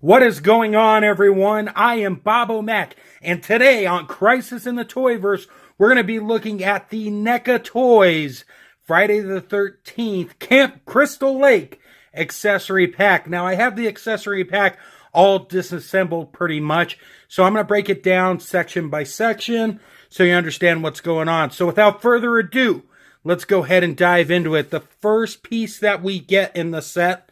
What is going on, everyone? I am Bob O'Mac, and today on Crisis in the Toyverse, we're going to be looking at the NECA Toys Friday the 13th Camp Crystal Lake accessory pack. Now, I have the accessory pack all disassembled pretty much, so I'm going to break it down section by section so you understand what's going on. So without further ado, let's go ahead and dive into it. The first piece that we get in the set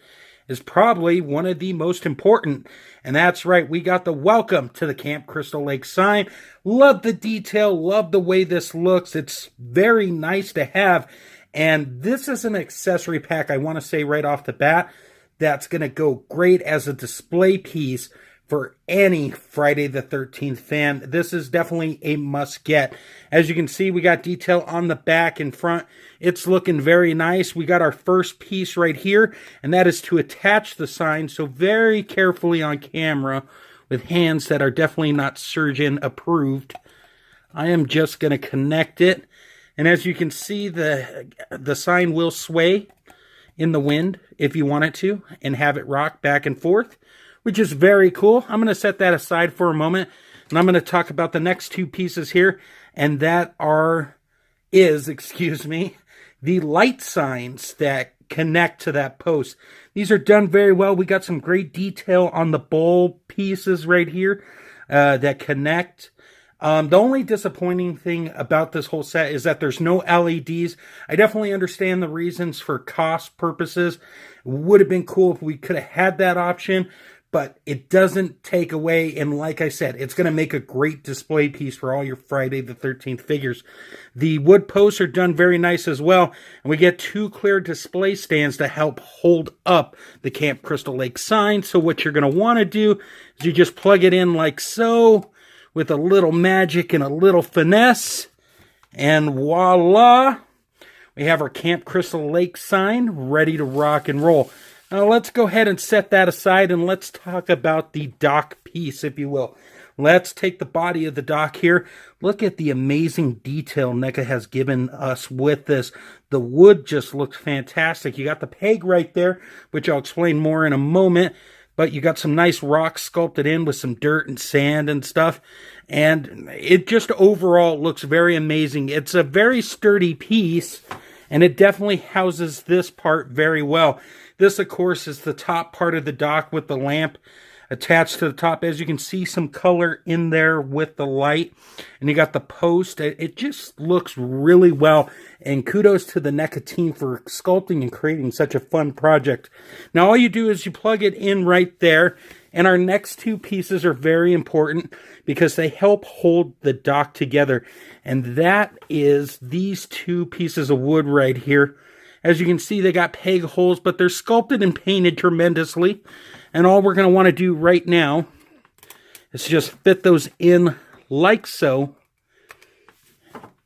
is probably one of the most important. And that's right, we got the welcome to the Camp Crystal Lake sign. Love the detail, love the way this looks. It's very nice to have. And this is an accessory pack, I want to say right off the bat, that's going to go great as a display piece for any Friday the 13th fan. This is definitely a must get. As you can see, we got detail on the back and front. It's looking very nice. We got our first piece right here, and that is to attach the sign. So very carefully on camera with hands that are definitely not surgeon approved. I am just going to connect it. And as you can see, the sign will sway in the wind if you want it to and have it rock back and forth, which is very cool. I'm going to set that aside for a moment, and I'm going to talk about the next two pieces here, and that is the light signs that connect to that post. These are done very well. We got some great detail on the bowl pieces right here that connect. The only disappointing thing about this whole set is that there's no LEDs. I definitely understand the reasons for cost purposes. It would have been cool if we could have had that option, but it doesn't take away, and like I said, it's going to make a great display piece for all your Friday the 13th figures. The wood posts are done very nice as well, and we get two clear display stands to help hold up the Camp Crystal Lake sign. So what you're going to want to do is you just plug it in like so, with a little magic and a little finesse, and voila, we have our Camp Crystal Lake sign ready to rock and roll. Now let's go ahead and set that aside, and let's talk about the dock piece, if you will. Let's take the body of the dock here. Look at the amazing detail NECA has given us with this. The wood just looks fantastic. You got the peg right there, which I'll explain more in a moment. But you got some nice rocks sculpted in with some dirt and sand and stuff. And it just overall looks very amazing. It's a very sturdy piece, and it definitely houses this part very well. This, of course, is the top part of the dock with the lamp attached to the top. As you can see, some color in there with the light. And you got the post. It just looks really well. And kudos to the NECA team for sculpting and creating such a fun project. Now, all you do is you plug it in right there. And our next two pieces are very important because they help hold the dock together. And that is these two pieces of wood right here. As you can see, they got peg holes, but they're sculpted and painted tremendously. And all we're going to want to do right now is just fit those in like so.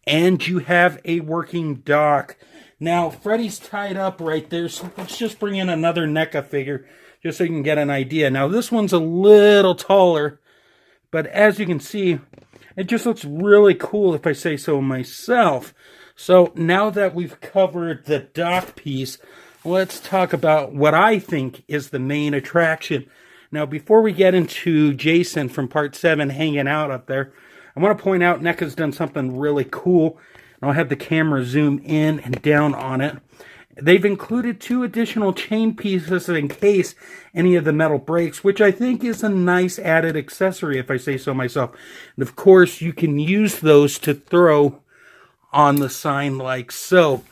And you have a working dock. Now, Freddy's tied up right there, so let's just bring in another NECA figure just so you can get an idea. Now, this one's a little taller, but as you can see, it just looks really cool if I say so myself. So now that we've covered the dock piece, let's talk about what I think is the main attraction. Now, before we get into Jason from Part 7 hanging out up there, I want to point out NECA's done something really cool. And I'll have the camera zoom in and down on it. They've included two additional chain pieces in case any of the metal breaks, which I think is a nice added accessory, if I say so myself. And of course, you can use those to throw on the sign like so.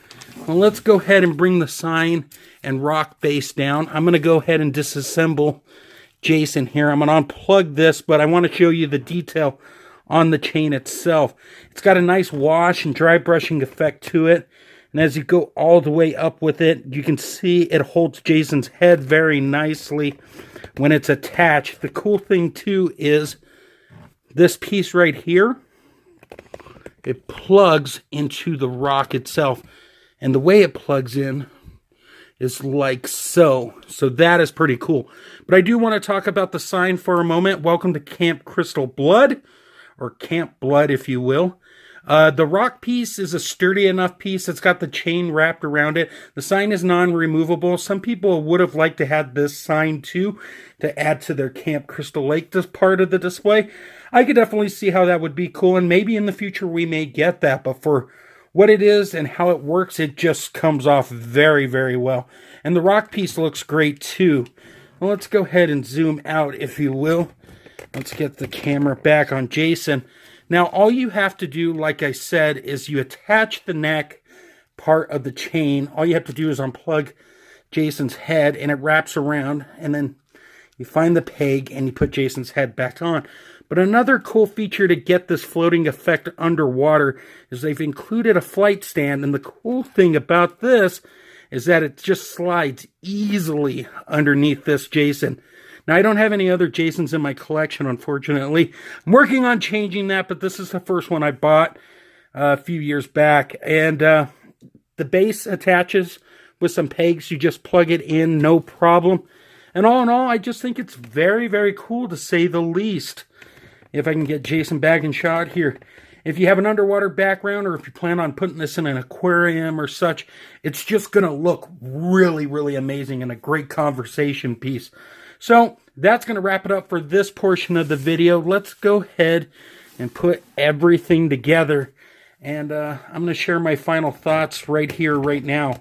Well, let's go ahead and bring the sign and rock base down. I'm going to go ahead and disassemble Jason here. I'm going to unplug this, but I want to show you the detail on the chain itself. It's got a nice wash and dry brushing effect to it. And as you go all the way up with it, you can see it holds Jason's head very nicely when it's attached. The cool thing too is this piece right here, it plugs into the rock itself. And the way it plugs in is like so. So that is pretty cool. But I do want to talk about the sign for a moment. Welcome to Camp Crystal Blood, or Camp Blood, if you will. The rock piece is a sturdy enough piece. It's got the chain wrapped around it. The sign is non-removable. Some people would have liked to have this sign too to add to their Camp Crystal Lake part of the display. I could definitely see how that would be cool, and maybe in the future we may get that, but for what it is and how it works, it just comes off very, very well. And the rock piece looks great too. Well, let's go ahead and zoom out, if you will. Let's get the camera back on Jason. Now, all you have to do, like I said, is you attach the neck part of the chain. All you have to do is unplug Jason's head, and it wraps around, and then you find the peg, and you put Jason's head back on. But another cool feature to get this floating effect underwater is they've included a flight stand, and the cool thing about this is that it just slides easily underneath this Jason. Now, I don't have any other Jasons in my collection, unfortunately. I'm working on changing that, but this is the first one I bought a few years back. And the base attaches with some pegs. You just plug it in, no problem. And all in all, I just think it's very, very cool, to say the least. If I can get Jason back in shot here. If you have an underwater background, or if you plan on putting this in an aquarium or such, it's just going to look really, really amazing and a great conversation piece. So that's going to wrap it up for this portion of the video. Let's go ahead and put everything together. And I'm going to share my final thoughts right here, right now.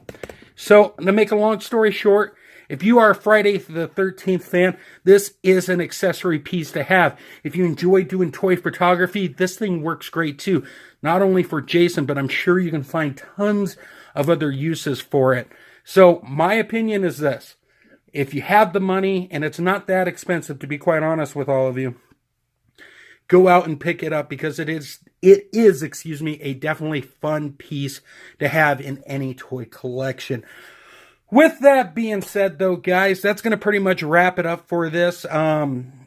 So to make a long story short, if you are a Friday the 13th fan, this is an accessory piece to have. If you enjoy doing toy photography, this thing works great too. Not only for Jason, but I'm sure you can find tons of other uses for it. So my opinion is this. If you have the money, and it's not that expensive, to be quite honest with all of you, go out and pick it up, because it is, a definitely fun piece to have in any toy collection. With that being said, though, guys, that's going to pretty much wrap it up for this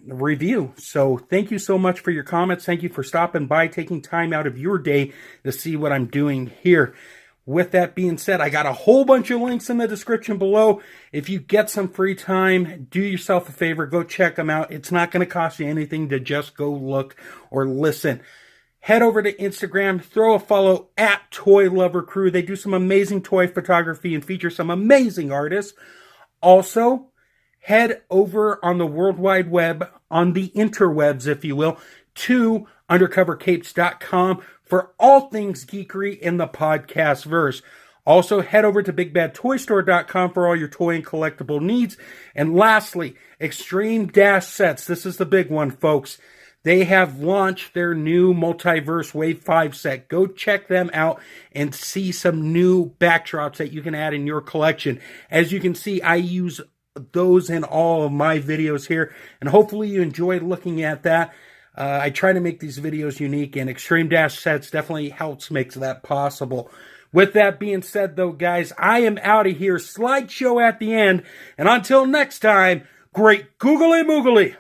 review. So thank you so much for your comments. Thank you for stopping by, taking time out of your day to see what I'm doing here. With that being said, I got a whole bunch of links in the description below. If you get some free time, do yourself a favor, go check them out. It's not going to cost you anything to just go look or listen. Head over to Instagram, throw a follow at Toy Lover Crew. They do some amazing toy photography and feature some amazing artists. Also, head over on the World Wide Web, on the interwebs, if you will, to undercovercapes.com for all things geekery in the podcast verse. Also, head over to bigbadtoystore.com for all your toy and collectible needs. And lastly, Extreme Dash Sets. This is the big one, folks. They have launched their new Multiverse Wave 5 set. Go check them out and see some new backdrops that you can add in your collection. As you can see, I use those in all of my videos here, and hopefully you enjoyed looking at that. I try to make these videos unique, and Extreme Dash Sets definitely helps make that possible. With that being said, though, guys, I am out of here. Slideshow at the end, and until next time, great googly moogly.